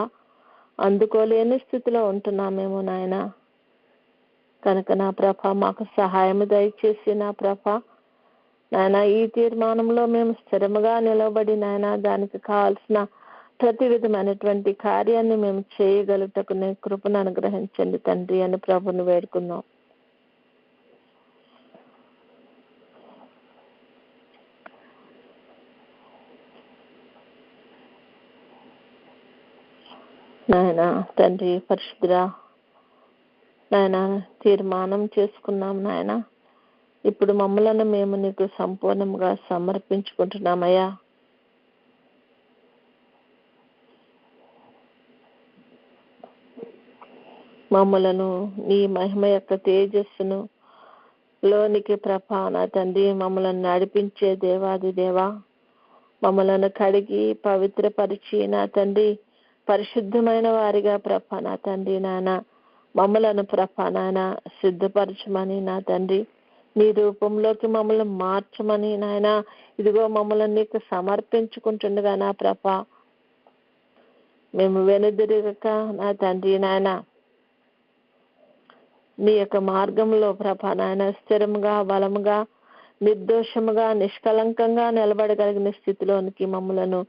అందుకోలేని స్థితిలో ఉంటున్నామేమో నాయన. కనుక నా ప్రభ మాకు సహాయం దయచేసి నా ప్రభ నాయన ఈ తీర్మానంలో మేము స్థిరముగా నిలబడి నాయన దానికి కావాల్సిన ప్రతి విధమైనటువంటి కార్యాన్ని మేము చేయగలుగుటకు నీ కృపను అనుగ్రహించండి తండ్రి అని ప్రభుని వేడుకుందాం. నాయన తండ్రి పరిశుద్ధుడా నాయన తీర్మానం చేసుకున్నాం నాయన. ఇప్పుడు మమ్మలను మేము నీకు సంపూర్ణంగా సమర్పించుకుంటున్నామయ్యా. మమ్మలను నీ మహిమ యొక్క తేజస్సును లోనికి ప్రభా నా తండ్రి మమ్మలను నడిపించే దేవాది దేవా మమ్మలను కడిగి పవిత్రపరిచి నా తండ్రి పరిశుద్ధమైన వారిగా ప్రభా నా తండ్రి నాయన మమ్మలను ప్రభా నాయన సిద్ధపరచమని నా తండ్రి నీ రూపంలోకి మమ్మల్ని మార్చమని నాయన ఇదిగో మమ్మల్ని నీకు సమర్పించుకుంటుండగా నా ప్రభా మేము వెనుదిరగక నా తండ్రి నాయన నీ యొక్క మార్గంలో ప్రభా నాయన స్థిరముగా బలముగా నిర్దోషముగా నిష్కలంకంగా నిలబడగలిగిన స్థితిలోనికి మమ్మలను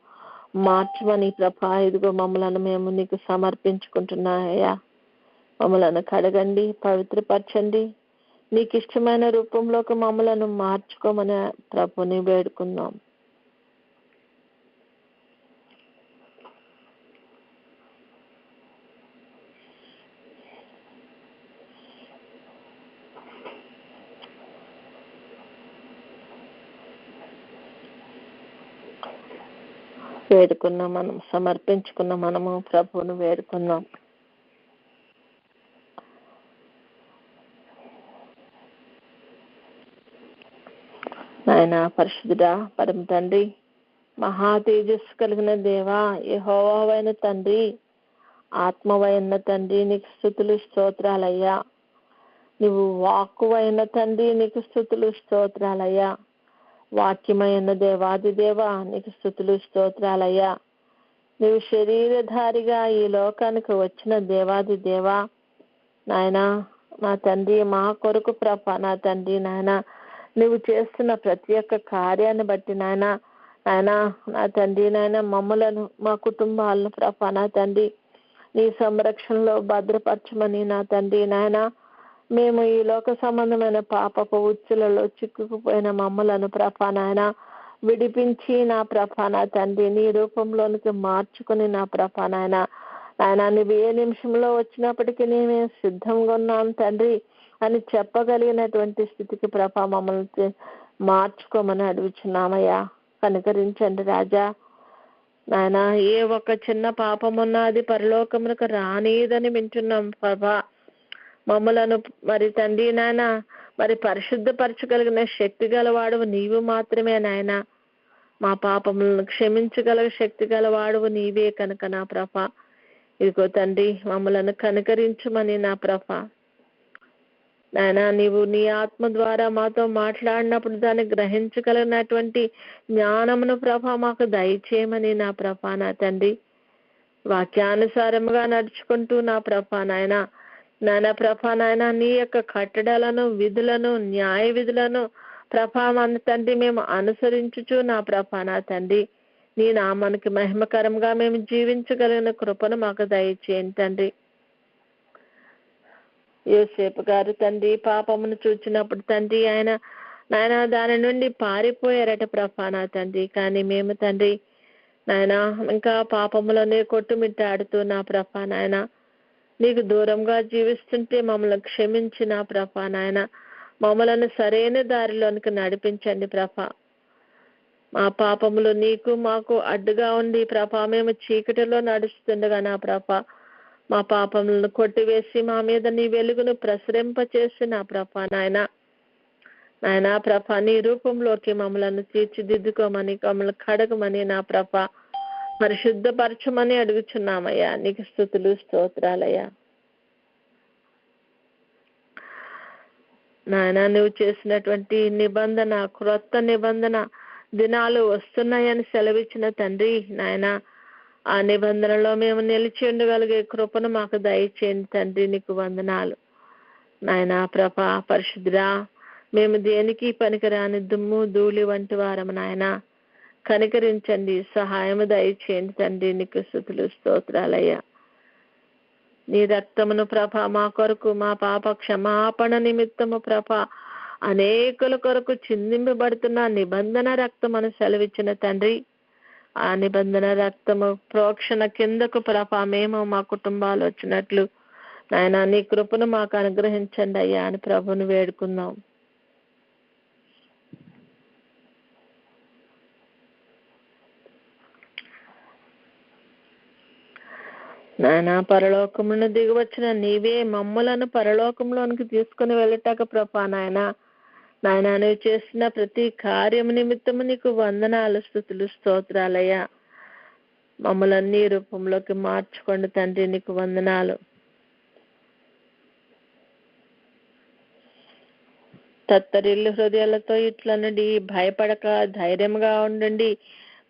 మార్చమని ప్రభా ఇదిగో మమ్మలను మేము నీకు సమర్పించుకుంటున్నాయా. మమ్మలను కడగండి, పవిత్రపరచండి, నీకు ఇష్టమైన రూపంలోకి మమ్మలను మార్చుకోమని ప్రభుని వేడుకుందాం. వేడుకున్నాం మనం సమర్పించుకున్న మనము ప్రభువును వేడుకుందాం. నాయన పరిశుద్ధుడా పరమ తండ్రి మహా తేజస్సు కలిగిన దేవా యెహోవావైన తండ్రి ఆత్మవైన తండ్రి నీకు స్తుతులు స్తోత్రాలయ్యా. నువ్వు వాక్కువైన తండ్రి నీకు స్తుతులు స్తోత్రాలయ్యా. వాక్యమైన దేవాది దేవా నీకు స్తుతులు స్తోత్రాలయ్యా. నువ్వు శరీరధారిగా ఈ లోకానికి వచ్చిన దేవాది దేవా నాయన నా తండ్రి మా కొరకు ప్రభ నా తండ్రి నాయన నువ్వు చేస్తున్న ప్రతి ఒక్క కార్యాన్ని బట్టి నాయన ఆయన నా తండ్రి నాయన మమ్మలను మా కుటుంబాలను ప్రభా నా తండ్రి నీ సంరక్షణలో భద్రపరచమని నా తండ్రి నాయన మేము ఈ లోక సంబంధమైన పాపపు ఉచ్చులలో చిక్కుకుపోయిన మమ్మలను ప్రభా నాయన విడిపించి నా ప్రభా నా తండ్రి నీ రూపంలోనికి మార్చుకుని నా ప్రభా నాయన ఆయన నువ్వు ఏ నిమిషంలో వచ్చినప్పటికీ మేము సిద్ధంగా ఉన్నాం తండ్రి అని చెప్పగలిగినటువంటి స్థితికి ప్రభా మమ్మల్ని మార్చుకోమని అడుగుచున్నామయ్యా. కనికరించండి రాజా. నాయన ఏ ఒక్క చిన్న పాపం ఉన్నా అది పరలోకమునకు రానిదని వింటున్నాం ప్రభా. మమ్మలను మరి తండ్రి నాయన మరి పరిశుద్ధపరచగలిగిన శక్తి గలవాడువు నీవు మాత్రమే నాయన. మా పాపములను క్షమించగల శక్తి గలవాడువు నీవే కనుక నా ప్రభా ఇదిగో తండ్రి మమ్మలను కనికరించమని నా ప్రభా నాయన నీవు నీ ఆత్మ ద్వారా మాతో మాట్లాడినప్పుడు దాన్ని గ్రహించగలిగినటువంటి జ్ఞానమును ప్రభా మాకు దయచేయమని నా ప్రభా నా తండ్రి వాక్యానుసారముగా నడుచుకుంటూ నా ప్రభా నాయన నాయన ప్రభా నాయన నీ యొక్క కట్టడలను విధులను న్యాయ విధులను ప్రభా మన తండ్రి మేము అనుసరించుచు నా ప్రభా నా తండ్రి నీ నామానికి మహిమకరంగా మేము జీవించగలిగిన కృపను మాకు దయచేయండి తండ్రి. యోసేపు గారు తండ్రి పాపమును చూచినప్పుడు తండ్రి నాయన దాని నుండి పారిపోయారట ప్రభా నా తండ్రి. కానీ మేము తండ్రి నాయన ఇంకా పాపములోనే కొట్టుమిట్టాడుతూ నా ప్రభా నాయన నీకు దూరంగా జీవిస్తుంటే మమ్మల్ని క్షమించి నా ప్రభా నాయన మమ్మలను సరైన దారిలోనికి నడిపించండి ప్రభా. మా పాపములు నీకు మాకు అడ్డుగా ఉండి ప్రభా మేము చీకటిలో నడుస్తుండగా నా ప్రభా మా పాపములను కొట్టివేసి మా మీద నీ వెలుగును ప్రసరింపచేసి నా ప్రభా నాయన ప్రభా నీ రూపంలోకి మమ్మలను తీర్చిదిద్దుకోమని మమ్మల్ని కడగమని నా ప్రభా పరిశుద్ధపరచమని అడుగుచున్నామయ్యా. నీకు స్తుతులు స్తోత్రాలయ్యా. నాయన నువ్వు చేసినటువంటి నిబంధన క్రొత్త నిబంధన దినాలు వస్తున్నాయని సెలవిచ్చిన తండ్రి నాయన ఆ నిబంధనలో మేము నిలిచి ఉండగలిగే కృపను మాకు దయచేయండి తండ్రి. నీకు వందనాలు నాయన ప్రభా పరిశుద్ధుడా. మేము దేనికి పనికిరాని దుమ్ము ధూళి వంటి వారము నాయన. కనికరించండి సహాయము దయచేయండి తండ్రి. నీకు స్తుతులు స్తోత్రాలయ్యా. నీ రక్తమును ప్రభ మా కొరకు మా పాప క్షమాపణ నిమిత్తము ప్రభ అనేకుల కొరకు చిందింపబడుతున్న నిబంధన రక్తమును సెలవిచ్చిన తండ్రి. ఆ నిబంధన రక్తము ప్రోక్షణ కిందకు ప్రభ మేము మా కుటుంబాలు వచ్చినట్లు నాయన నీ కృపను మాకు అనుగ్రహించండి అయ్యా అని ప్రభుని వేడుకుందాం. నాయన పరలోకమును దిగివచ్చిన నీవే మమ్మలను పరలోకంలోనికి తీసుకుని వెళ్ళటక ప్రభా నాయన నువ్వు చేసిన ప్రతి కార్యము నిమిత్తము నీకు వందనాలు స్తుతులు స్తోత్రాలయ్యా. మమ్మల్ని నీ రూపంలోకి మార్చుకోండి తండ్రి. నీకు వందనాలు. తత్తరిల్లు హృదయాలతో ఇట్లనండి భయపడక ధైర్యంగా ఉండండి.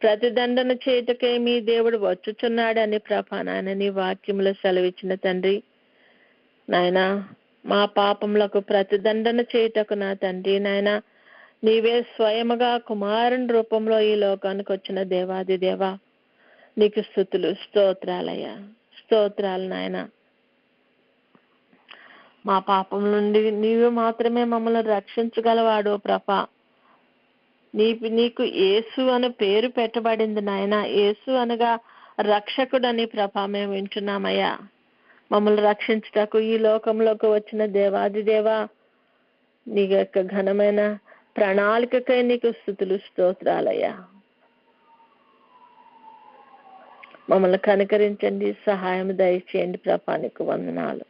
ప్రతిదండన చేయుటకే మీ దేవుడు వచ్చుచున్నాడని ప్రభా నాయన నీ వాక్యములో సెలవిచ్చిన తండ్రి. నాయన మా పాపములకు ప్రతిదండన చేయుటకు నా తండ్రి నాయన నీవే స్వయముగా కుమారుని రూపంలో ఈ లోకానికి వచ్చిన దేవాది దేవా నీకు స్తుతులు స్తోత్రాలయ్యా. స్తోత్రాలు నాయన. మా పాపం నుండి నీవు మాత్రమే మమ్మల్ని రక్షించగలవాడు ప్రభా. నీకు యేసు అనే పేరు పెట్టబడింది నాయన. యేసు అనగా రక్షకుడని ప్రభా మేము వింటున్నామయ్యా. మమ్మల్ని రక్షించుటకు ఈ లోకంలోకి వచ్చిన దేవాది దేవా నీ యొక్క ఘనమైన ప్రణాళికకై నీకు స్తుతులు స్తోత్రాలయ్యా. మమ్మల్ని కనికరించండి సహాయం దయచేయండి ప్రభా. నీకు వందనాలు.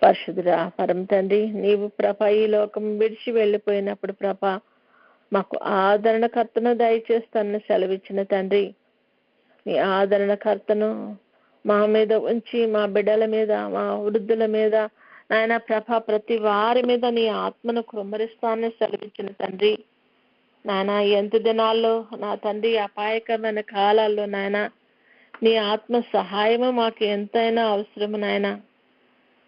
పరిశుద్ధుడా పరమ తండ్రి నీవు ప్రభ ఈ లోకం విడిచి వెళ్ళిపోయినప్పుడు ప్రభ మాకు ఆదరణకర్తను దయచేస్తానని సెలవిచ్చిన తండ్రి. నీ ఆదరణకర్తను మా మీద ఉంచి మా బిడ్డల మీద మా వృద్ధుల మీద నాయన ప్రభ ప్రతి వారి మీద నీ ఆత్మను కృమ్మరిస్తానని సెలవిచ్చిన తండ్రి. నాయన ఎంత దినాల్లో నా తండ్రి అపాయకరమైన కాలాల్లో నాయన నీ ఆత్మ సహాయము మాకు ఎంతైనా అవసరము నాయన.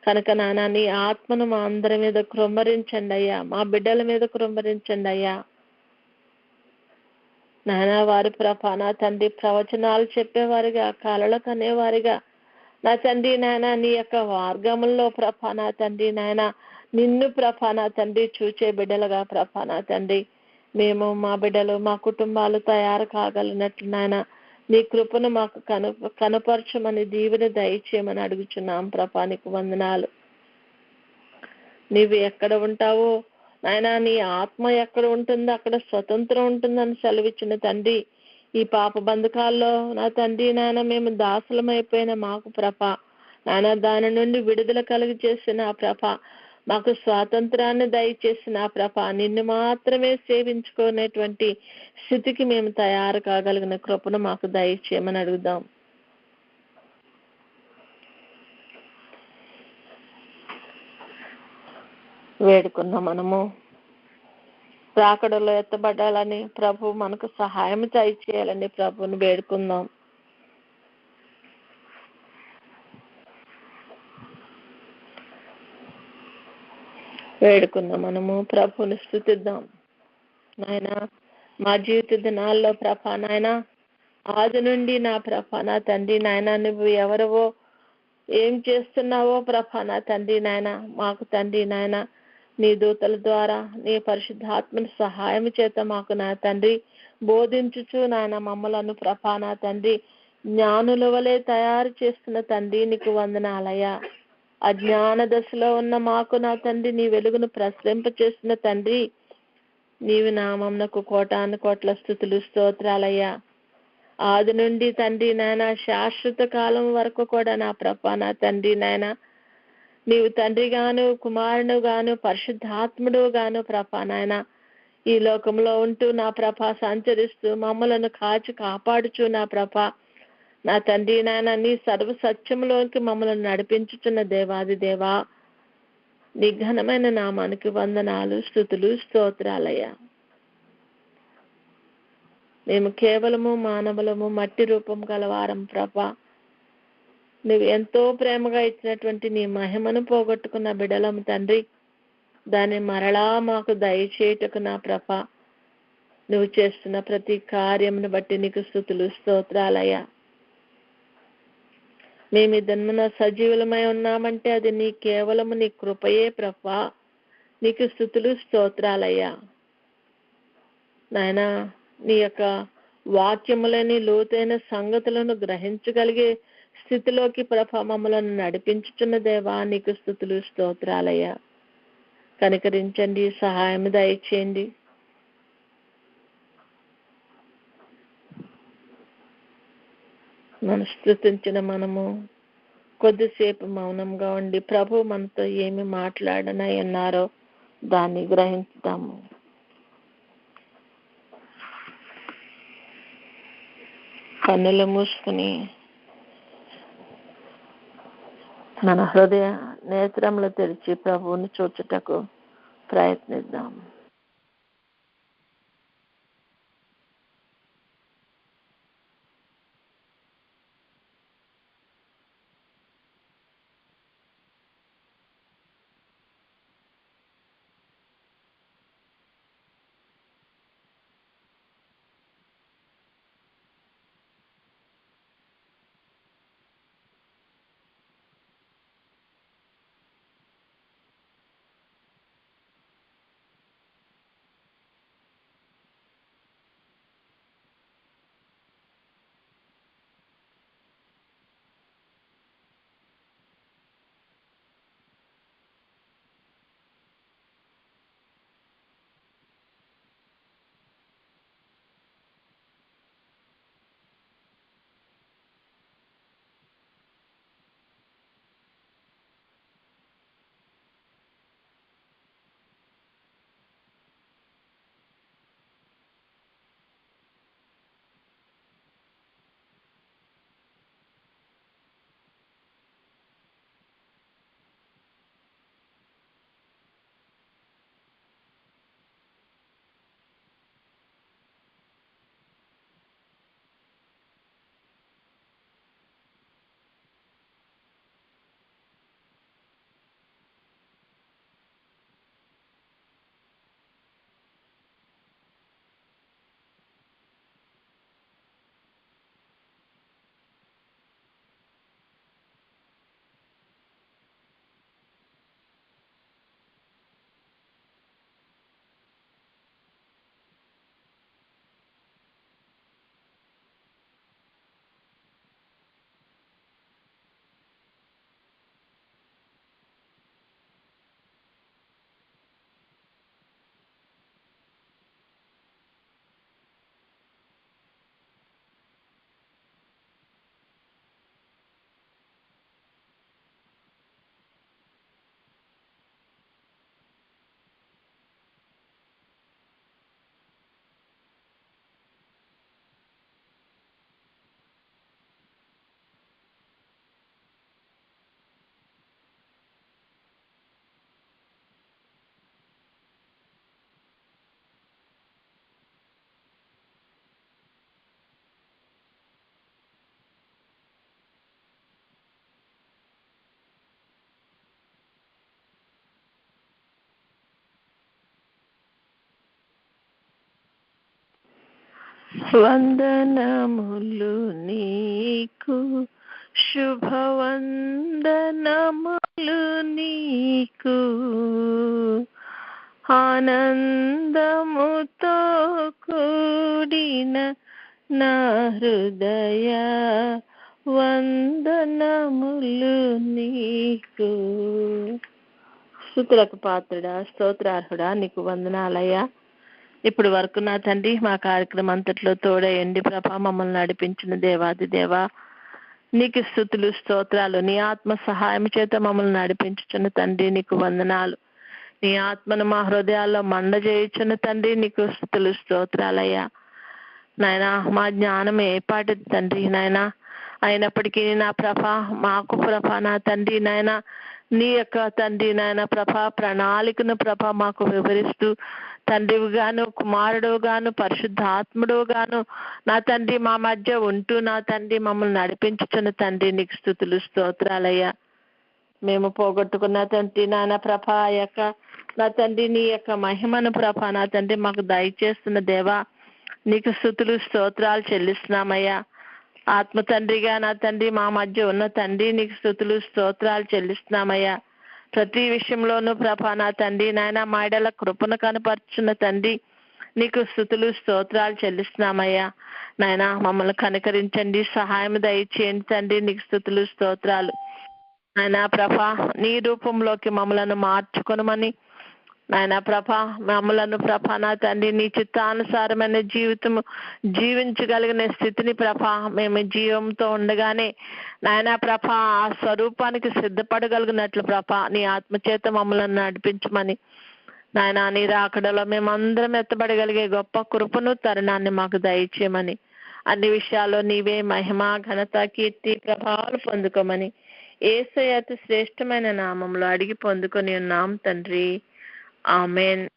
కనుక నాయన నీ ఆత్మను మా అందరి మీద కృమ్మరించండి అయ్యా, మా బిడ్డల మీద కృమ్మరించండి అయ్యా. నాయన వారి ప్రభా నా తండ్రి ప్రవచనాలు చెప్పేవారిగా, కలలు కనేవారిగా నా తండ్రి నాయన నీ యొక్క మార్గముల్లో ప్రభా నా తండ్రి నాయన నిన్ను ప్రభా నా తండ్రి చూచే బిడ్డలుగా ప్రభా నా తండ్రి మేము మా బిడ్డలు మా కుటుంబాలు తయారు కాగలిగినట్లు నాయన నీ కృపను మాకు కనపరచమని దీవెన దయచేయమని అడుగుచున్నాం ప్రభా. నీకు వందనాలు. నీవు ఎక్కడ ఉంటావో నాయన నీ ఆత్మ ఎక్కడ ఉంటుందో అక్కడ స్వతంత్రం ఉంటుందని సెలవిచ్చిన తండ్రి, ఈ పాప బంధకాల్లో నా తండ్రి నాయన మేము దాసులమైపోయిన మాకు ప్రభ నాయన దాని నుండి విడుదల కలిగి చేసిన ప్రభ, మాకు స్వాతంత్రాన్ని దయచేసిన ప్రభ, నిన్ను మాత్రమే సేవించుకునేటువంటి స్థితికి మేము తయారు కాగలిగిన కృపను మాకు దయచేయమని అడుగుదాం. వేడుకున్నాం. మనము రాకడలో ఎత్తబడాలని ప్రభు మనకు సహాయం దయచేయాలని ప్రభుని వేడుకుందాం. మనము ప్రభుని స్తుతిద్దాం. నాయన మా జీవిత దినాల్లో ప్రభ నాయన ఆది నుండి నా ప్రభ నా తండ్రి నాయన నువ్వు ఎవరవో ఏం చేస్తున్నావో ప్రభ నా తండ్రి నాయన మాకు తండ్రి నాయన నీ దూతల ద్వారా నీ పరిశుద్ధాత్మని సహాయం చేత మాకు నా తండ్రి బోధించుచు నాయన మమ్మలను ప్రభా నా తండ్రి జ్ఞానుల వలె తయారు చేస్తున్న తండ్రి నీకు వందనాలయ్యా. అజ్ఞాన దశలో ఉన్న మాకు నా తండ్రి నీ వెలుగును ప్రసరింప చేస్తున్న తండ్రి నీవి నామమునకు కోటాను కోట్ల స్తుతులు స్తోత్రాలయ్యా. ఆది నుండి తండ్రి నాయన శాశ్వత కాలం వరకు కూడా నా ప్రభా నా తండ్రి నాయన నీవు తండ్రి గాను కుమారుడు గాను పరిశుద్ధాత్ముడు గాను ప్రభా నాయన ఈ లోకంలో ఉంటూ నా ప్రభ సంచరిస్తూ మమ్మలను కాచి కాపాడుచు నా ప్రభ నా తండ్రి నాయన నీ సర్వ సత్యంలోకి మమ్మల్ని నడిపించుచున్న దేవాది దేవా నీ ఘనమైన నామానికి వందనాలు స్తుతులు స్తోత్రాలయ్యా. మేము కేవలము మానవులము మట్టి రూపం గలవారం ప్రభా, నువ్వు ఎంతో ప్రేమగా ఇచ్చినటువంటి నీ మహిమను పోగొట్టుకున్న బిడలము తండ్రి, దాన్ని మరలా మాకు దయచేయుటకు నా ప్రభ నువ్వు చేస్తున్న ప్రతి కార్యమును బట్టి నీకు స్తుతులు స్తోత్రాలయ్యా. మేము ఇదన్న సజీవులమై ఉన్నామంటే అది నీ కేవలము నీ కృపయే ప్రభా, నీకు స్తుతులు స్తోత్రాలయ్యా. నాయనా నీ యొక్క వాక్యములని లోతైన సంగతులను గ్రహించగలిగే స్థితిలోకి ప్రభ మమ్మలను నడిపించుచున్న దేవా నీకు స్తుతులు స్తోత్రాలయ్యా. కనికరించండి, సహాయం దయచేయండి. మనం స్తుతించిన మనము కొద్దిసేపు మౌనంగా ఉండి ప్రభు మనతో ఏమి మాట్లాడనై అన్నారో దాన్ని గ్రహించుతాము. కన్నులు మూసుకుని మన హృదయ నేత్రములు తెరిచి ప్రభువుని చూచుటకు ప్రయత్నిద్దాం. వందనములు నీకు, శుభవందనములు నీకు, ఆనందముతో కూడిన నా హృదయ వందనములు నీకు. స్తుతులకు పాత్రుడా, స్తోత్రార్హుడా, నీకు వందనాలయ్యా. ఇప్పుడు వరకు నా తండ్రి మా కార్యక్రమం అంతట్లో తోడయండి ప్రభా, మమ్మల్ని నడిపించిన దేవాది దేవా నీకు స్తుతులు స్తోత్రాలు. నీ ఆత్మ సహాయం చేత మమ్మల్ని నడిపించుచున్న తండ్రి నీకు వందనాలు. నీ ఆత్మను మా హృదయాల్లో మండజేయుచున్న తండ్రి నీకు స్తుతులు స్తోత్రాలయ్యా. నాయనా మా జ్ఞానం ఏపాటిది తండ్రి నాయనా, అయినప్పటికీ నా ప్రభా మాకు ప్రభా నా తండ్రి నాయన నీ యొక్క తండ్రి నాయన ప్రభా ప్రణాళికను ప్రభా మాకు వివరిస్తూ తండ్రివి గాను కుమారుడు గాను పరిశుద్ధాత్ముడు గాను నా తండ్రి మా మధ్య ఉంటూ నా తండ్రి మమ్మల్ని నడిపించుచున్న తండ్రి నీకు స్తుతులు స్తోత్రాలయ్యా. మేము పోగొట్టుకున్న తండ్రి నాన్న ప్రభా యొక్క నా తండ్రి నీ యొక్క మహిమను ప్రభా నా తండ్రి మాకు దయచేస్తున్న దేవా నీకు స్తుతులు స్తోత్రాలు చెల్లిస్తున్నామయ్యా. ఆత్మ తండ్రిగా నా తండ్రి మా మధ్య ఉన్న తండ్రి నీకు స్తుతులు స్తోత్రాలు చెల్లిస్తున్నామయ్యా. ప్రతి విషయంలోనూ ప్రభా నా తండ్రి నాయన మాయడల కృపను కనపరుచున్న తండ్రి నీకు స్తుతులు స్తోత్రాలు చెల్లిస్తున్నామయ్యా. నాయన మమ్మల్ని కనికరించండి, సహాయం దయచేయండి తండ్రి నీకు స్తుతులు స్తోత్రాలు. నాయన ప్రభా నీ రూపంలోకి మమ్మలను మార్చుకొనమని నాయన ప్రభా మమ్మలను ప్రభా నా తండ్రి నీ చిత్తానుసారమైన జీవితం జీవించగలిగిన స్థితిని ప్రభా మేము జీవంతో ఉండగానే నాయన ప్రభా ఆ స్వరూపానికి సిద్ధపడగలిగినట్లు ప్రభా నీ ఆత్మచేత మమ్మల్ని నడిపించమని నాయన నీ రాకడలో మేమందరం ఎత్తబడగలిగే గొప్ప కృపను తరుణాన్ని మాకు దయచేయమని అన్ని విషయాల్లో నీవే మహిమ ఘనత కీర్తి ప్రభావాలు పొందుకోమని యేసయ్య అతి శ్రేష్టమైన నామంలో అడిగి పొందుకొని ఉన్నాం తండ్రి. ఆమెన్.